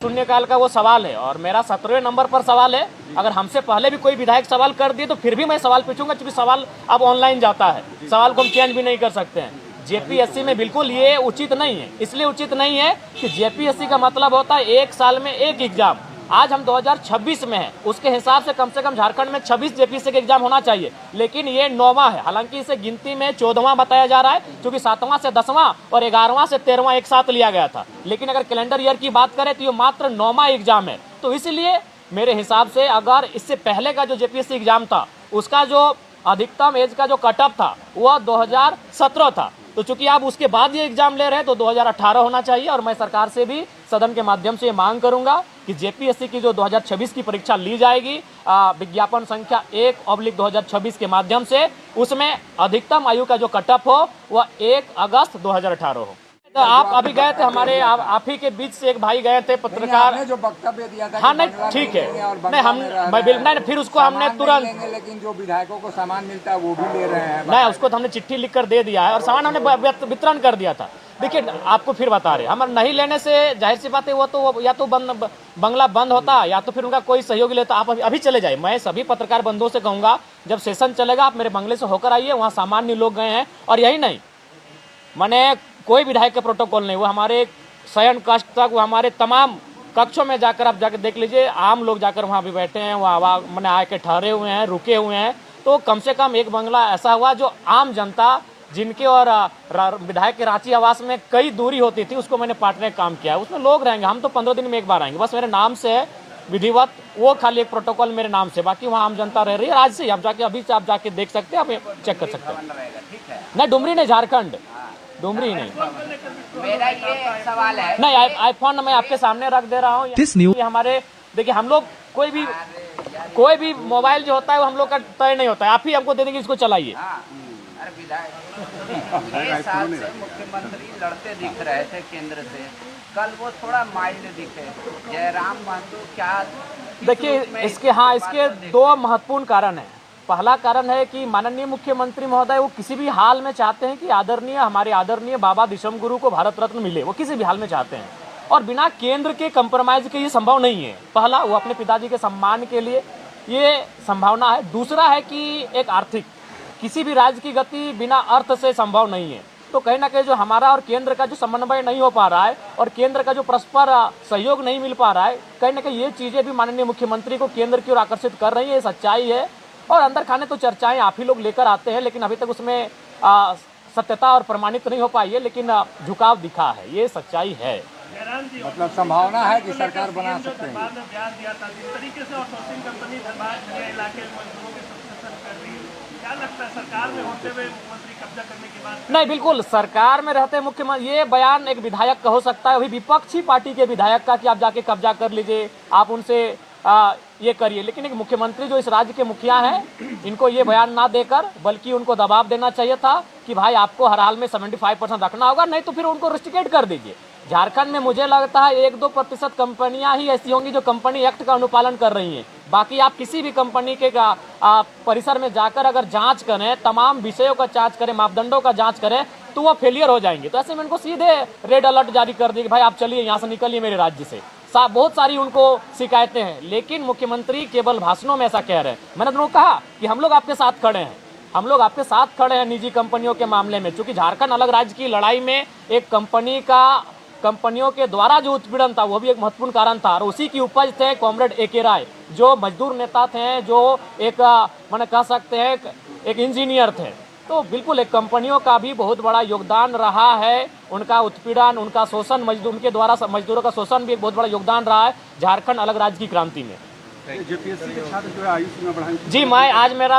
शून्यकाल का वो सवाल है और मेरा 17वें नंबर पर सवाल है। अगर हमसे पहले भी कोई विधायक सवाल कर दिए तो फिर भी मैं सवाल पूछूंगा, क्योंकि सवाल अब ऑनलाइन जाता है, सवाल को हम चेंज भी नहीं कर सकते हैं। जेपीएससी में बिल्कुल ये उचित नहीं है। इसलिए उचित नहीं है कि जेपीएससी का मतलब होता है एक साल में एक एग्जाम। आज हम 2026 में हैं, उसके हिसाब से कम झारखंड में 26 जेपीएससी के एग्जाम होना चाहिए, लेकिन ये 9वां है। हालांकि इसे गिनती में 14वां बताया जा रहा है, क्योंकि 7वां से 10वां और 11वां से 13वां एक साथ लिया गया था। लेकिन अगर कैलेंडर ईयर की बात करें तो ये मात्र 9वां एग्जाम है। तो इसलिए मेरे हिसाब से अगर इससे पहले का जो जेपीएससी एग्जाम था उसका जो अधिकतम एज का जो कट ऑफ था वह 2017 था, तो चूंकि आप उसके बाद ये एग्जाम ले रहे हैं तो 2018 होना चाहिए। और मैं सरकार से भी सदन के माध्यम से ये मांग करूंगा कि जेपीएससी की जो 2026 की परीक्षा ली जाएगी विज्ञापन संख्या 1/2026 के माध्यम से, उसमें अधिकतम आयु का जो कट ऑफ हो वह 1 अगस्त 2018 हो। तो आप अभी गए थे, हमारे आप ही के बीच से एक भाई गए थे पत्रकार, जो वक्तव्य दिया था। हाँ नहीं ठीक है, नहीं हम नहीं फिर उसको हमने तुरंत, लेकिन जो विधायकों को सामान मिलता है वो भी ले रहे हैं। नहीं उसको तो हमने चिट्ठी लिखकर दे दिया है और सामान हमने वितरण कर दिया था। देखिए आपको फिर बता रहे, हम नहीं लेने से जाहिर सी बात है वो तो या तो बंगला बंद होता या तो फिर उनका कोई सहयोगी लेता। आप अभी चले जाए, मैं सभी पत्रकार बंधुओं से कहूंगा जब सेशन चलेगा आप मेरे बंगले से होकर आइए, वहाँ सामान्य लोग गए हैं। और यही नहीं, मैंने कोई विधायक का प्रोटोकॉल नहीं, वो हमारे शयन कक्ष तक, वो हमारे तमाम कक्षों में जाकर आप जाकर देख लीजिए, आम लोग जाकर वहाँ भी बैठे हैं, वहाँ मैंने आके ठहरे हुए हैं, रुके हुए हैं। तो कम से कम एक बंगला ऐसा हुआ जो आम जनता जिनके और विधायक के रांची आवास में कई दूरी होती थी उसको मैंने पाटने का काम किया है, उसमें लोग रहेंगे। हम तो 15 दिन में एक बार आएंगे, बस मेरे नाम से है विधिवत, वो खाली एक प्रोटोकॉल मेरे नाम से, बाकी वहाँ आम जनता रह रही है। आज से आप जाके अभी से आप जाके देख सकते हैं, आप चेक कर सकते हैं। नहीं डुमरी नहीं, झारखंड, डुमरी नहीं। मेरा ये सवाल है, नहीं आईफोन मैं आपके सामने रख दे रहा हूँ। हमारे देखिए, हम लोग कोई भी मोबाइल जो होता है वो हम लोग का तय नहीं होता है, आप ही हमको दे देंगे, इसको चलाइए। अरे विधायक 6 साल से मुख्यमंत्री लड़ते दिख रहे थे केंद्र से, कल वो थोड़ा माइल्ड दिखे। जयराम बंधु क्या देखिए इसके 2 महत्वपूर्ण कारण हैं। पहला कारण है कि माननीय मुख्यमंत्री महोदय वो किसी भी हाल में चाहते हैं कि हमारे आदरणीय बाबा दिशम गुरु को भारत रत्न मिले, वो किसी भी हाल में चाहते हैं और बिना केंद्र के कंप्रोमाइज के ये संभव नहीं है। पहला, वो अपने पिताजी के सम्मान के लिए ये संभावना है। दूसरा है कि एक आर्थिक, किसी भी राज्य की गति बिना अर्थ से संभव नहीं है। तो कहीं ना कहीं जो हमारा और केंद्र का जो समन्वय नहीं हो पा रहा है और केंद्र का जो परस्पर सहयोग नहीं मिल पा रहा है, कहीं ना कहीं ये चीजें भी माननीय मुख्यमंत्री को केंद्र की ओर आकर्षित कर रही है, ये सच्चाई है। और अंदर खाने तो चर्चाएं आप ही लोग लेकर आते हैं, लेकिन अभी तक उसमें सत्यता और प्रमाणित नहीं हो पाई है, लेकिन झुकाव दिखा है, ये सच्चाई है। मतलब संभावना है कि सरकार बना सकते हैं। ब्याज दिया था जिस तरीके से आउटसोर्सिंग कंपनी धनबाद इलाके में मजदूरों के सब्सिडी कर रही है, क्या लगता है सरकार में होते हुए मुख्यमंत्री कब्जा करने के बाद? नहीं बिल्कुल, सरकार में रहते मुख्यमंत्री, ये बयान एक विधायक का हो सकता है, अभी विपक्षी पार्टी के विधायक का, कि आप जाके कब्जा कर लीजिए, आप उनसे ये करिए। लेकिन एक मुख्यमंत्री जो इस राज्य के मुखिया हैं, इनको ये बयान ना देकर बल्कि उनको दबाव देना चाहिए था कि भाई आपको हर हाल में 75% रखना होगा, नहीं तो फिर उनको रिस्ट्रिकेट कर दीजिए। झारखंड में मुझे लगता है 1-2% कंपनियां ही ऐसी होंगी जो कंपनी एक्ट का अनुपालन कर रही हैं। बाकी आप किसी भी कंपनी के परिसर में जाकर अगर जांच करें, तमाम विषयों का जांच करें, मापदंडों का जांच करें, तो वो फेलियर हो जाएंगे। तो ऐसे में उनको सीधे रेड अलर्ट जारी कर दिए कि भाई आप चलिए यहाँ से, निकलिए मेरे राज्य से। बहुत सारी उनको शिकायतें हैं, लेकिन मुख्यमंत्री केवल भाषणों में ऐसा कह रहे हैं। मैंने उनको कहा कि हम लोग आपके साथ खड़े हैं, हम लोग आपके साथ खड़े हैं निजी कंपनियों के मामले में, क्योंकि झारखंड अलग राज्य की लड़ाई में एक कंपनियों के द्वारा जो उत्पीड़न था वो भी एक महत्वपूर्ण कारण था। और उसी की उपज थे कॉमरेड ए.के. राय, जो मजदूर नेता थे, जो एक मैंने कह सकते हैं एक इंजीनियर थे। तो बिल्कुल एक कंपनियों का भी बहुत बड़ा योगदान रहा है, उनका उत्पीड़न, उनका शोषण, उनके द्वारा मजदूरों का शोषण भी एक बहुत बड़ा योगदान रहा है झारखंड अलग राज्य की क्रांति में। जेपीएससी के छात्र जो है आयु सीमा बढ़ाएंगे। जी, मैं आज मेरा